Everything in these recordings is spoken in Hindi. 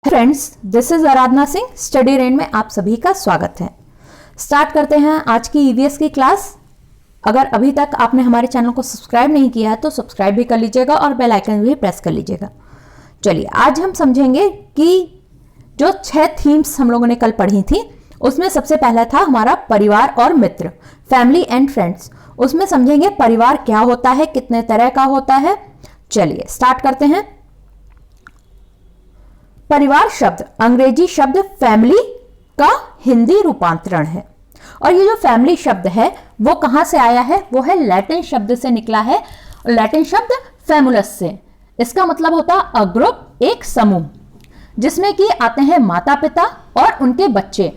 Friends, this is Aradhana Singh. Study range में आप सभी का स्वागत है। स्टार्ट करते हैं आज की ईवीएस की क्लास। अगर अभी तक आपने हमारे चैनल को सब्सक्राइब नहीं किया है तो सब्सक्राइब भी कर लीजिएगा और बेल आइकन भी प्रेस कर लीजिएगा। चलिए, आज हम समझेंगे कि जो 6 थीम्स हम लोगों ने कल पढ़ी थी उसमें सबसे पहला था हमारा परिवार और मित्र, फैमिली एंड फ्रेंड्स। उसमें समझेंगे परिवार क्या होता है, कितने तरह का होता है। चलिए स्टार्ट करते हैं। परिवार शब्द अंग्रेजी शब्द फैमिली का हिंदी रूपांतरण है और ये जो फैमिली शब्द है वो कहां से आया है? वो है लैटिन शब्द से निकला है। लैटिन शब्द फैमुलस से। इसका मतलब होता है अ ग्रुप, एक समूह, जिसमें कि आते हैं माता पिता और उनके बच्चे।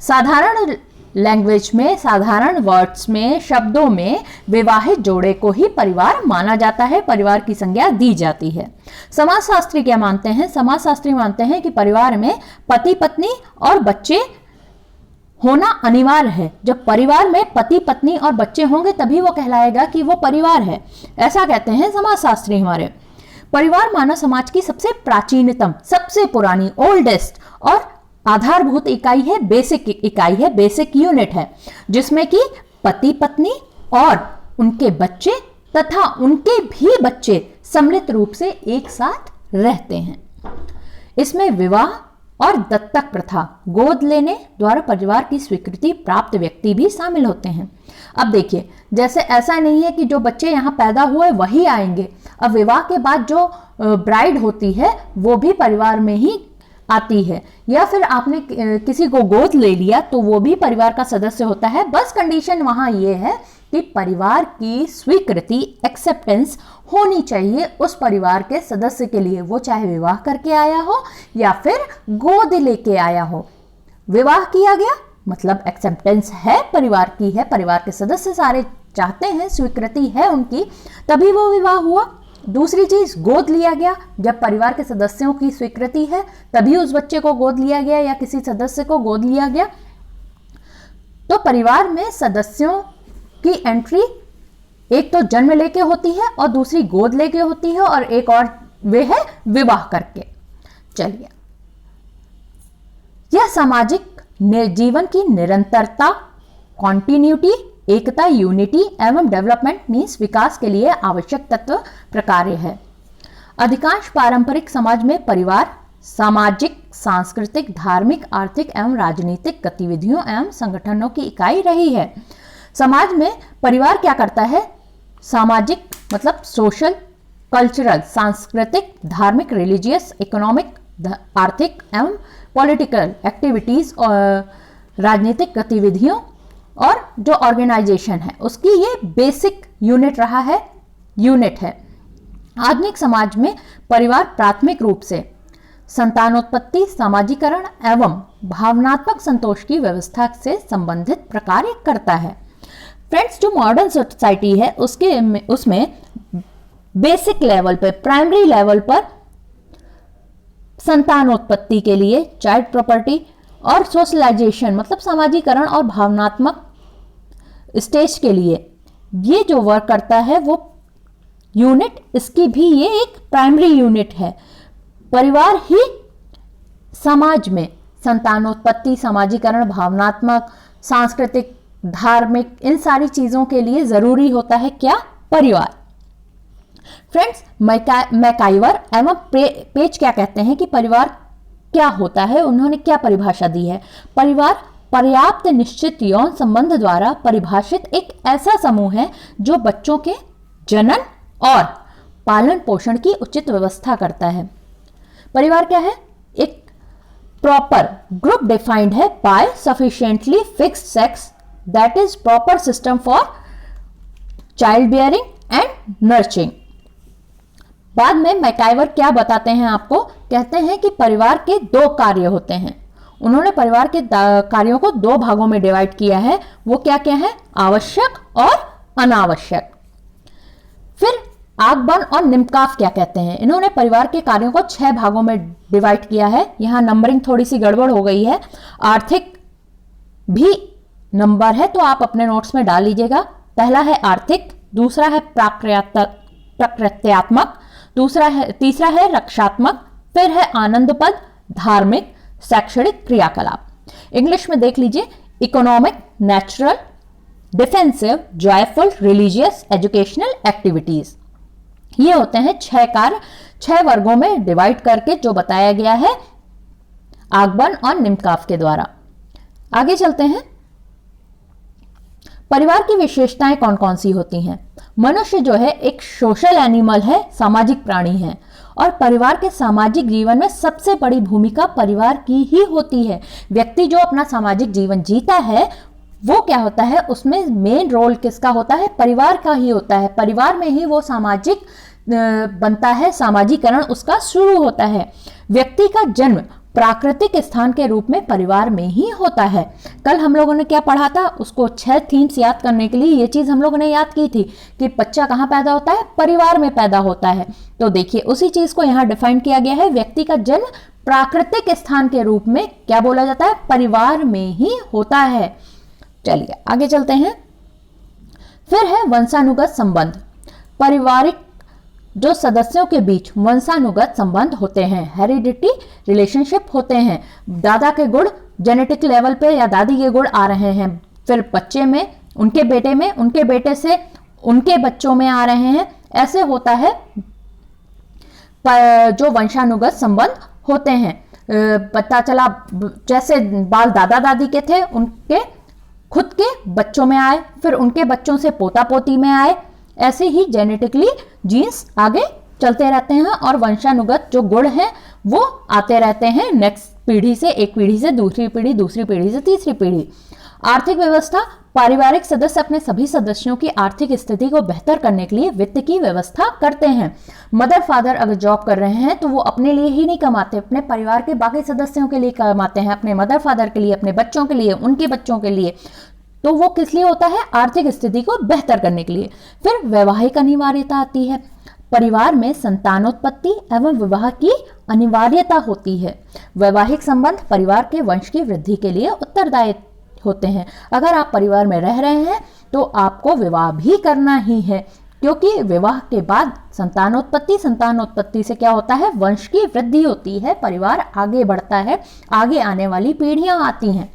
साधारण लैंग्वेज में, साधारण वर्ड्स में, शब्दों में विवाहित जोड़े को ही परिवार माना जाता है, परिवार की संज्ञा दी जाती है। समाजशास्त्री क्या मानते हैं? समाजशास्त्री मानते हैं कि परिवार में पति पत्नी और बच्चे होना अनिवार्य है। जब परिवार में पति पत्नी और बच्चे होंगे तभी वो कहलाएगा कि वो परिवार है, ऐसा कहते हैं समाजशास्त्री हमारे। परिवार मानव समाज की सबसे प्राचीनतम, सबसे पुरानी, ओल्डेस्ट और आधारभूत इकाई है, बेसिक इकाई है, बेसिक यूनिट है, जिसमें कि पति पत्नी और उनके बच्चे तथा उनके भी बच्चे सम्मिलित रूप से एक साथ रहते हैं। इसमें विवाह और दत्तक प्रथा, गोद लेने द्वारा परिवार की स्वीकृति प्राप्त व्यक्ति भी शामिल होते हैं। अब देखिए, जैसे ऐसा नहीं है कि जो बच्चे यहाँ पैदा हुए वही आएंगे। अब विवाह के बाद जो ब्राइड होती है वो भी परिवार में ही आती है, या फिर आपने किसी को गोद ले लिया तो वो भी परिवार का सदस्य होता है। बस कंडीशन वहां ये है कि परिवार की स्वीकृति, एक्सेप्टेंस होनी चाहिए उस परिवार के सदस्य के लिए, वो चाहे विवाह करके आया हो या फिर गोद लेके आया हो। विवाह किया गया मतलब एक्सेप्टेंस है, परिवार की है, परिवार के सदस्य सारे चाहते हैं, स्वीकृति है उनकी, तभी वो विवाह हुआ। दूसरी चीज, गोद लिया गया, जब परिवार के सदस्यों की स्वीकृति है तभी उस बच्चे को गोद लिया गया या किसी सदस्य को गोद लिया गया। तो परिवार में सदस्यों की एंट्री एक तो जन्म लेके होती है और दूसरी गोद लेके होती है, और एक और वे है विवाह करके। चलिए, यह सामाजिक जीवन की निरंतरता, कॉन्टिन्यूटी, एकता, यूनिटी एवं डेवलपमेंट मीन्स विकास के लिए आवश्यक तत्व प्रकार्य है। अधिकांश पारंपरिक समाज में परिवार सामाजिक, सांस्कृतिक, धार्मिक, आर्थिक एवं राजनीतिक गतिविधियों एवं संगठनों की इकाई रही है। समाज में परिवार क्या करता है? सामाजिक मतलब सोशल, कल्चरल, सांस्कृतिक, धार्मिक, रिलीजियस, इकोनॉमिक, आर्थिक एवं पॉलिटिकल एक्टिविटीज और राजनीतिक गतिविधियों और जो ऑर्गेनाइजेशन है उसकी ये बेसिक यूनिट रहा है, यूनिट है। आधुनिक समाज में परिवार प्राथमिक रूप से संतानोत्पत्ति, सामाजिकरण एवं भावनात्मक संतोष की व्यवस्था से संबंधित कार्य करता है। फ्रेंड्स, जो मॉडर्न सोसाइटी है उसमें बेसिक लेवल पर, प्राइमरी लेवल पर संतानोत्पत्ति के लिए चाइल्ड प्रॉपर्टी और सोशलाइजेशन मतलब सामाजिकरण और भावनात्मक स्टेज के लिए ये जो वर्क करता है वो यूनिट, इसकी भी ये एक प्राइमरी यूनिट है। परिवार ही समाज में संतानोत्पत्ति, सामाजिकरण, भावनात्मक, सांस्कृतिक, धार्मिक, इन सारी चीजों के लिए जरूरी होता है क्या? परिवार। फ्रेंड्स, मैकाइवर एवं पेज क्या कहते हैं कि परिवार क्या होता है? उन्होंने क्या परिभाषा दी है? परिवार पर्याप्त निश्चित यौन संबंध द्वारा परिभाषित एक ऐसा समूह है जो बच्चों के जनन और पालन पोषण की उचित व्यवस्था करता है। परिवार क्या है? एक प्रॉपर ग्रुप डिफाइंड है by sufficiently fixed sex that is proper system for child bearing and nurturing. बाद में मैकाइवर क्या बताते हैं आपको? कहते हैं कि परिवार के 2 कार्य होते हैं। उन्होंने परिवार के कार्यों को 2 भागों में डिवाइड किया है। वो क्या क्या है? आवश्यक और अनावश्यक। फिर आगमन और निम्काफ क्या कहते हैं? इन्होंने परिवार के कार्यों को 6 भागों में डिवाइड किया है। यहां नंबरिंग थोड़ी सी गड़बड़ हो गई है, आर्थिक भी नंबर है तो आप अपने नोट्स में डाल लीजिएगा। पहला है आर्थिक, दूसरा है प्राकृत्यात्मक, तीसरा है रक्षात्मक, फिर है आनंदपद, धार्मिक, शैक्षणिक क्रियाकलाप। इंग्लिश में देख लीजिए, economic, natural, defensive, joyful, religious, educational activities. ये होते हैं 6 कार्य, 6 वर्गों में डिवाइड करके जो बताया गया है आगबन और निम्काफ के द्वारा। आगे चलते हैं, परिवार की विशेषताएं कौन कौन सी होती हैं। मनुष्य जो है एक सोशल एनिमल है, सामाजिक प्राणी है, और परिवार के सामाजिक जीवन में सबसे बड़ी भूमिका परिवार की ही होती है। व्यक्ति जो अपना सामाजिक जीवन जीता है वो क्या होता है, उसमें मेन रोल किसका होता है, परिवार का ही होता है। परिवार में ही वो सामाजिक बनता है, सामाजिकरण उसका शुरू होता है। व्यक्ति का जन्म प्राकृतिक स्थान के रूप में परिवार में ही होता है। कल हम लोगों ने क्या पढ़ा था, उसको 6 थीम्स याद करने के लिए ये चीज हम लोगों ने याद की थी कि बच्चा कहाँ पैदा होता है, परिवार में पैदा होता है। तो देखिए उसी चीज को यहाँ डिफाइन किया गया है, व्यक्ति का जन्म प्राकृतिक स्थान के रूप में क्या बोला जाता है, परिवार में ही होता है। चलिए आगे चलते हैं। फिर है वंशानुगत संबंध। पारिवारिक जो सदस्यों के बीच वंशानुगत संबंध होते हैं, हेरिडिटी रिलेशनशिप होते हैं। दादा के गुण जेनेटिक लेवल पे या दादी के गुण आ रहे हैं, फिर बच्चे में, उनके बेटे में, उनके बेटे से उनके बच्चों में आ रहे हैं। ऐसे होता है जो वंशानुगत संबंध होते हैं। पता चला जैसे बाल दादा दादी के थे, उनके खुद के बच्चों में आए, फिर उनके बच्चों से पोता पोती में आए। ऐसे ही जेनेटिकली जीन्स आगे चलते रहते हैं और वंशानुगत जो गुण हैं वो आते रहते हैं नेक्स्ट पीढ़ी से, एक पीढ़ी से दूसरी पीढ़ी, दूसरी पीढ़ी से तीसरी पीढ़ी। आर्थिक व्यवस्था, पारिवारिक सदस्य अपने सभी सदस्यों की आर्थिक स्थिति को बेहतर करने के लिए वित्त की व्यवस्था करते हैं। मदर फादर अगर जॉब कर रहे हैं तो वो अपने लिए ही नहीं कमाते, अपने परिवार के बाकी सदस्यों के लिए कमाते हैं, अपने मदर फादर के लिए, अपने बच्चों के लिए, उनके बच्चों के लिए। तो वो किस लिए होता है, आर्थिक स्थिति को बेहतर करने के लिए। फिर वैवाहिक अनिवार्यता आती है। परिवार में संतानोत्पत्ति एवं विवाह की अनिवार्यता होती है। वैवाहिक संबंध परिवार के वंश की वृद्धि के लिए उत्तरदायी होते हैं। अगर आप परिवार में रह रहे हैं तो आपको विवाह भी करना ही है, क्योंकि विवाह के बाद संतानोत्पत्ति, संतानोत्पत्ति से क्या होता है, वंश की वृद्धि होती है, परिवार आगे बढ़ता है, आगे आने वाली पीढ़ियां आती हैं।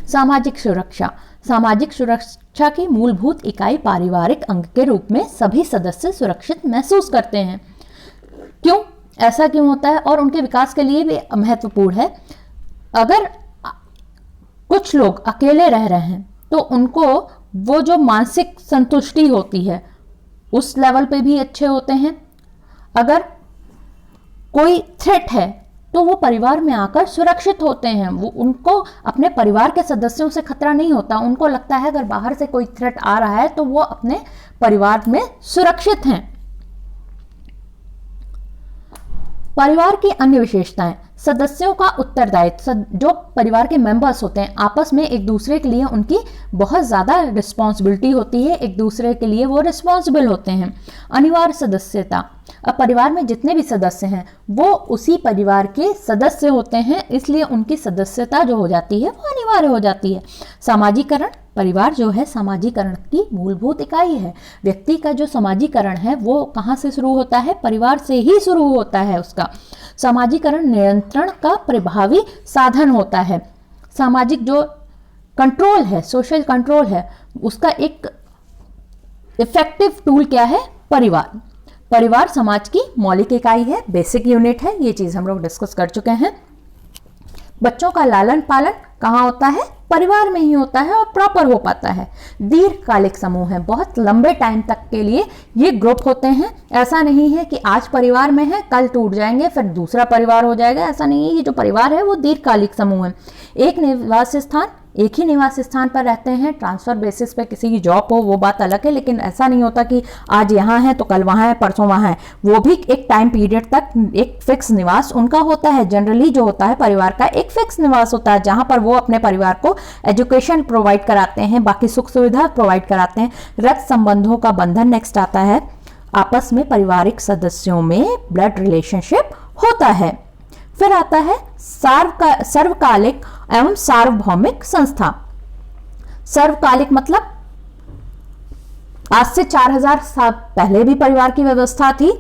सामाजिक सुरक्षा, सामाजिक सुरक्षा की मूलभूत इकाई पारिवारिक अंग के रूप में सभी सदस्य सुरक्षित महसूस करते हैं। क्यों, ऐसा क्यों होता है, और उनके विकास के लिए भी महत्वपूर्ण है। अगर कुछ लोग अकेले रह रहे हैं तो उनको वो जो मानसिक संतुष्टि होती है उस लेवल पे भी अच्छे होते हैं। अगर कोई थ्रेट है तो वो परिवार में आकर सुरक्षित होते हैं। वो उनको अपने परिवार के सदस्यों से खतरा नहीं होता, उनको लगता है अगर बाहर से कोई थ्रेट आ रहा है तो वो अपने परिवार में सुरक्षित हैं। परिवार की अन्य विशेषताएं, सदस्यों का उत्तरदायित्व। जो परिवार के मेंबर्स होते हैं आपस में एक दूसरे के लिए उनकी बहुत ज़्यादा रिस्पॉन्सिबिलिटी होती है, एक दूसरे के लिए वो रिस्पॉन्सिबल होते हैं। अनिवार्य सदस्यता, अब परिवार में जितने भी सदस्य हैं वो उसी परिवार के सदस्य होते हैं, इसलिए उनकी सदस्यता जो हो जाती है वो अनिवार्य हो जाती है। सामाजिकरण, परिवार जो है सामाजिकरण की मूलभूत इकाई है। व्यक्ति का जो सामाजिकरण है वो कहाँ से शुरू होता है, परिवार से ही शुरू होता है उसका। सामाजिकरण नियंत्रण का प्रभावी साधन होता है। सामाजिक जो कंट्रोल है, सोशल कंट्रोल है, उसका एक इफेक्टिव टूल क्या है, परिवार। परिवार समाज की मौलिक इकाई है, बेसिक यूनिट है, ये चीज हम लोग डिस्कस कर चुके हैं। बच्चों का लालन पालन कहाँ होता है, परिवार में ही होता है और प्रॉपर हो पाता है। दीर्घकालिक समूह है, बहुत लंबे टाइम तक के लिए ये ग्रुप होते हैं। ऐसा नहीं है कि आज परिवार में है कल टूट जाएंगे फिर दूसरा परिवार हो जाएगा, ऐसा नहीं है। ये जो परिवार है वो दीर्घकालिक समूह है। एक निवास स्थान, एक ही निवास स्थान पर रहते हैं। ट्रांसफर बेसिस पे किसी की जॉब हो वो बात अलग है, लेकिन ऐसा नहीं होता कि आज यहाँ है तो कल वहाँ है, परसों वहाँ है। वो भी एक टाइम पीरियड तक एक फिक्स निवास उनका होता है। जनरली जो होता है परिवार का एक फिक्स निवास होता है जहाँ पर वो अपने परिवार को एजुकेशन प्रोवाइड कराते हैं, बाकी सुख सुविधा प्रोवाइड कराते हैं। रक्त संबंधों का बंधन नेक्स्ट आता है। आपस में पारिवारिक सदस्यों में ब्लड रिलेशनशिप होता है। फिर आता है सर्वकालिक एवं सार्वभौमिक संस्था। सर्वकालिक मतलब आज से 4000 साल पहले भी परिवार की व्यवस्था थी,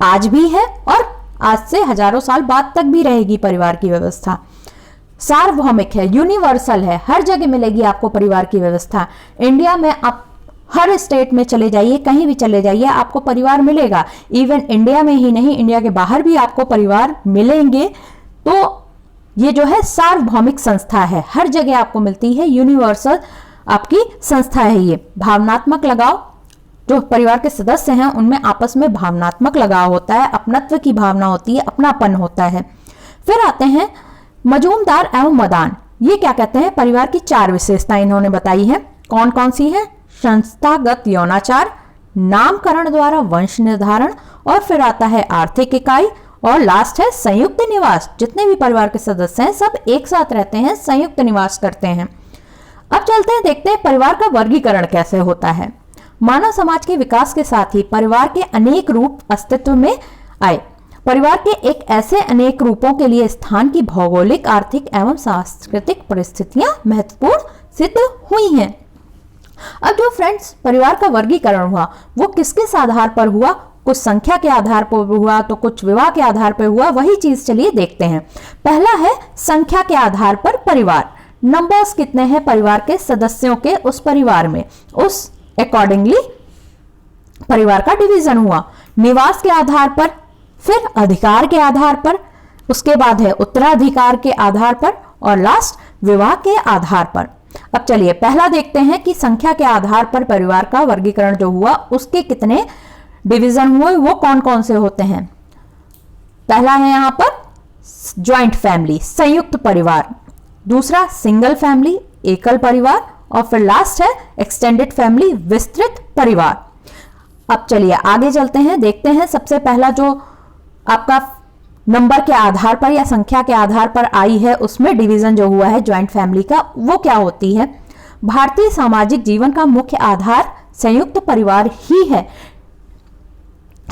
आज भी है और आज से हजारों साल बाद तक भी रहेगी परिवार की व्यवस्था। सार्वभौमिक है, यूनिवर्सल है, हर जगह मिलेगी आपको परिवार की व्यवस्था। इंडिया में आप हर स्टेट में चले जाइए, कहीं भी चले जाइए, आपको परिवार मिलेगा। इवन इंडिया में ही नहीं, इंडिया के बाहर भी आपको परिवार मिलेंगे। तो ये जो है सार्वभौमिक संस्था है, हर जगह आपको मिलती है, यूनिवर्सल आपकी संस्था है। ये भावनात्मक लगाव, जो परिवार के सदस्य हैं उनमें आपस में भावनात्मक लगाव होता है, अपनत्व की भावना होती है, अपनापन होता है। फिर आते हैं मजूमदार एवं मदान। ये क्या कहते हैं? परिवार की 4 विशेषताएं इन्होंने बताई है। कौन कौन सी है? संस्थागत यौनाचार, नामकरण द्वारा वंश निर्धारण, और फिर आता है आर्थिक इकाई, और लास्ट है संयुक्त निवास। जितने भी परिवार के सदस्य हैं सब एक साथ रहते हैं, संयुक्त निवास करते हैं। अब चलते हैं, देखते हैं परिवार का वर्गीकरण कैसे होता है। मानव समाज के विकास के साथ ही परिवार के अनेक रूप अस्तित्व में आए। परिवार के एक ऐसे अनेक रूपों के लिए स्थान की भौगोलिक, आर्थिक एवं सांस्कृतिक परिस्थितियां महत्वपूर्ण सिद्ध हुई हैं। अब जो फ्रेंड्स परिवार का वर्गीकरण हुआ वो किस किस आधार पर हुआ? कुछ संख्या के आधार पर हुआ तो कुछ विवाह के आधार पर हुआ। वही चीज चलिए देखते हैं। पहला है संख्या के आधार पर परिवार। नंबर्स कितने हैं परिवार के सदस्यों के उस परिवार में, उस अकॉर्डिंगली परिवार का डिवीजन हुआ। निवास के आधार पर, फिर अधिकार के आधार पर, उसके बाद है उत्तराधिकार के आधार पर, और लास्ट विवाह के आधार पर। अब चलिए पहला देखते हैं कि संख्या के आधार पर परिवार का वर्गीकरण जो हुआ उसके कितने डिवीजन हुए, वो कौन कौन से होते हैं। पहला है यहां पर ज्वाइंट फैमिली, संयुक्त परिवार। दूसरा सिंगल फैमिली, एकल परिवार, और फिर लास्ट है एक्सटेंडेड फैमिली, विस्तृत परिवार। अब चलिए आगे चलते हैं, देखते हैं सबसे पहला जो आपका नंबर के आधार पर या संख्या के आधार पर आई है उसमें डिवीजन जो हुआ है ज्वाइंट फैमिली का, वो क्या होती है। भारतीय सामाजिक जीवन का मुख्य आधार संयुक्त परिवार ही है।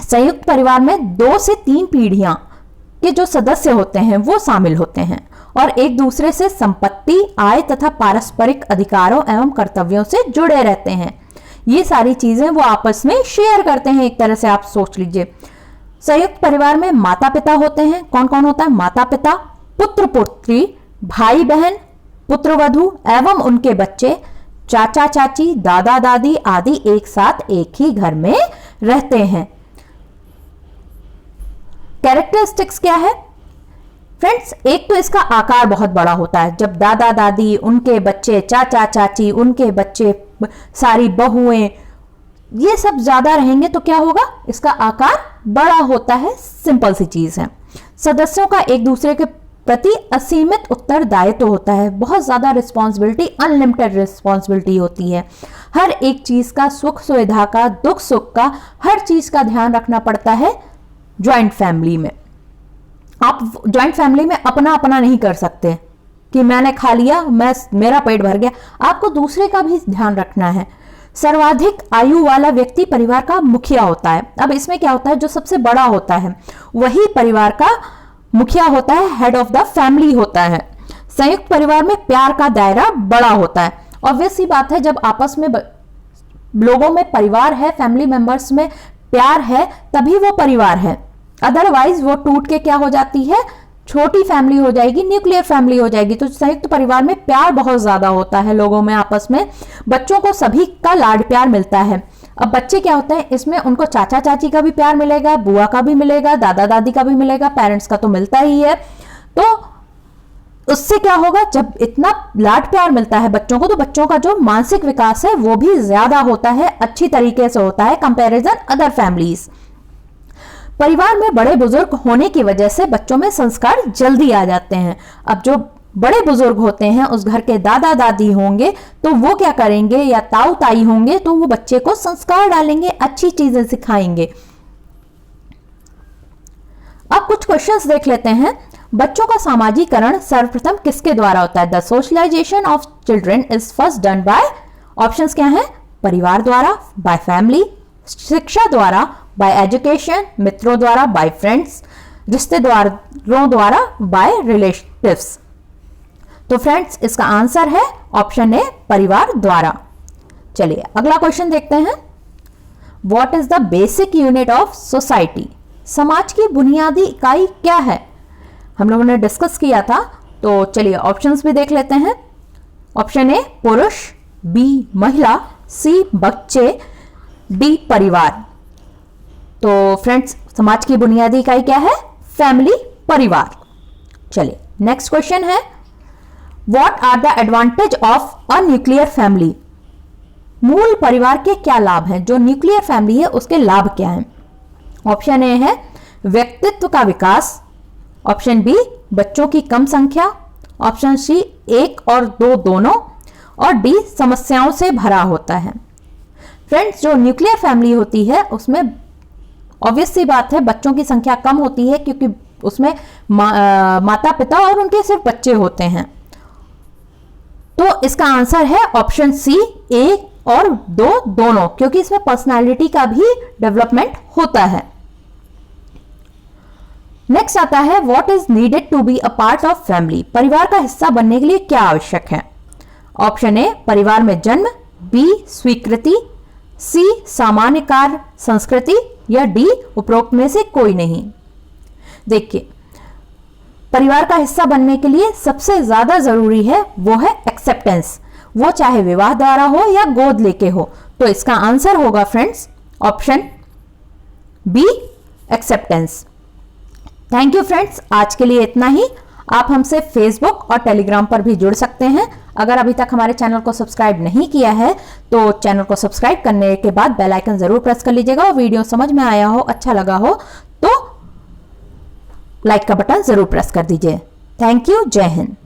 संयुक्त परिवार में 2 से 3 पीढ़ियां के जो सदस्य होते हैं वो शामिल होते हैं और एक दूसरे से संपत्ति, आय तथा पारस्परिक अधिकारों एवं कर्तव्यों से जुड़े रहते हैं। ये सारी चीजें वो आपस में शेयर करते हैं। एक तरह से आप सोच लीजिए, संयुक्त परिवार में माता पिता होते हैं। कौन कौन होता है? माता पिता, पुत्र पुत्री, भाई बहन, पुत्र वधू एवं उनके बच्चे, चाचा चाची, दादा दादी आदि एक साथ एक ही घर में रहते हैं। कैरेक्टरिस्टिक्स क्या है फ्रेंड्स? एक तो इसका आकार बहुत बड़ा होता है। जब दादा दादी, उनके बच्चे, चाचा चाची, उनके बच्चे, सारी बहुएं, ये सब ज्यादा रहेंगे तो क्या होगा? इसका आकार बड़ा होता है। सिंपल सी चीज है। सदस्यों का एक दूसरे के प्रति असीमित उत्तरदायित्व होता है। बहुत ज्यादा रिस्पॉन्सिबिलिटी, अनलिमिटेड रिस्पॉन्सिबिलिटी होती है। हर एक चीज का, सुख सुविधा का, दुख सुख का, हर चीज का ध्यान रखना पड़ता है ज्वाइंट फैमिली में। आप ज्वाइंट फैमिली में अपना अपना नहीं कर सकते कि मैंने खा लिया, मेरा पेट भर गया। आपको दूसरे का भी ध्यान रखना है। सर्वाधिक आयु वाला व्यक्ति परिवार का मुखिया होता है। अब इसमें क्या होता है? जो सबसे बड़ा होता है वही परिवार का मुखिया होता है, हेड ऑफ द फैमिली होता है। संयुक्त परिवार में प्यार का दायरा बड़ा होता है। ऑब्वियस सी बात है, जब आपस में लोगों में परिवार है, फैमिली मेंबर्स में प्यार है, तभी वो परिवार है। अदरवाइज वो टूट के क्या हो जाती है? छोटी फैमिली हो जाएगी, न्यूक्लियर फैमिली हो जाएगी। तो संयुक्त परिवार में प्यार बहुत ज्यादा होता है लोगों में आपस में। बच्चों को सभी का लाड प्यार मिलता है। अब बच्चे क्या होते हैं इसमें, उनको चाचा चाची का भी प्यार मिलेगा, बुआ का भी मिलेगा, दादा दादी का भी मिलेगा, पेरेंट्स का तो मिलता ही है। तो उससे क्या होगा? जब इतना लाड प्यार मिलता है बच्चों को, तो बच्चों का जो मानसिक विकास है वो भी ज्यादा होता है, अच्छी तरीके से होता है कंपैरिजन अदर फैमिलीज। परिवार में बड़े बुजुर्ग होने की वजह से बच्चों में संस्कार जल्दी आ जाते हैं। अब जो बड़े बुजुर्ग होते हैं, उस घर के दादा दादी होंगे, तो वो क्या करेंगे, या ताऊ ताई होंगे, तो वो बच्चे को संस्कार डालेंगे, अच्छी चीजें सिखाएंगे। अब कुछ क्वेश्चंस देख लेते हैं। बच्चों का सामाजिकरण सर्वप्रथम किसके द्वारा होता है? The socialization of children is first done by, options क्या हैं? परिवार द्वारा, बाय फैमिली, शिक्षा द्वारा, बाय एजुकेशन, मित्रों द्वारा, बाय फ्रेंड्स, रिश्तेदारों द्वारा, बाय रिलेटिव्स। तो फ्रेंड्स इसका आंसर है ऑप्शन ए, परिवार द्वारा। चलिए अगला क्वेश्चन देखते हैं। What is the basic unit of society? समाज की बुनियादी इकाई क्या है? हम लोगों ने डिस्कस किया था, तो चलिए ऑप्शंस भी देख लेते हैं। ऑप्शन ए पुरुष, बी महिला, सी बच्चे, डी परिवार। तो फ्रेंड्स, समाज की बुनियादी इकाई क्या है? फैमिली, परिवार। चलिए नेक्स्ट क्वेश्चन है, what are the advantage of a nuclear family? मूल परिवार के क्या लाभ हैं? जो न्यूक्लियर फैमिली है उसके लाभ क्या हैं? ऑप्शन ए है व्यक्तित्व का विकास, ऑप्शन बी बच्चों की कम संख्या, ऑप्शन सी 1 और 2 दोनों, और डी समस्याओं से भरा होता है। फ्रेंड्स, जो न्यूक्लियर फैमिली होती है उसमें ऑब्वियस सी बात है बच्चों की संख्या कम होती है, क्योंकि उसमें माता पिता और उनके सिर्फ बच्चे होते हैं। तो इसका आंसर है ऑप्शन सी 1 और 2 दोनों, क्योंकि इसमें पर्सनालिटी का भी डेवलपमेंट होता है। नेक्स्ट आता है, what is needed to be a part of family? परिवार का हिस्सा बनने के लिए क्या आवश्यक है? ऑप्शन ए परिवार में जन्म, बी स्वीकृति, सी सामान्य कार्य संस्कृति, या डी उपरोक्त में से कोई नहीं। देखिए, परिवार का हिस्सा बनने के लिए सबसे ज्यादा जरूरी है वो है एक्सेप्टेंस, वो चाहे विवाह द्वारा हो या गोद लेके हो। तो इसका आंसर होगा friends option B acceptance. Thank you friends, आज के लिए इतना ही। आप हमसे फेसबुक और टेलीग्राम पर भी जुड़ सकते हैं। अगर अभी तक हमारे चैनल को सब्सक्राइब नहीं किया है तो चैनल को सब्सक्राइब करने के बाद बेल आइकन जरूर प्रेस कर लीजिएगा, और वीडियो समझ में आया हो, अच्छा लगा हो तो लाइक का बटन जरूर प्रेस कर दीजिए। थैंक यू, जय हिंद।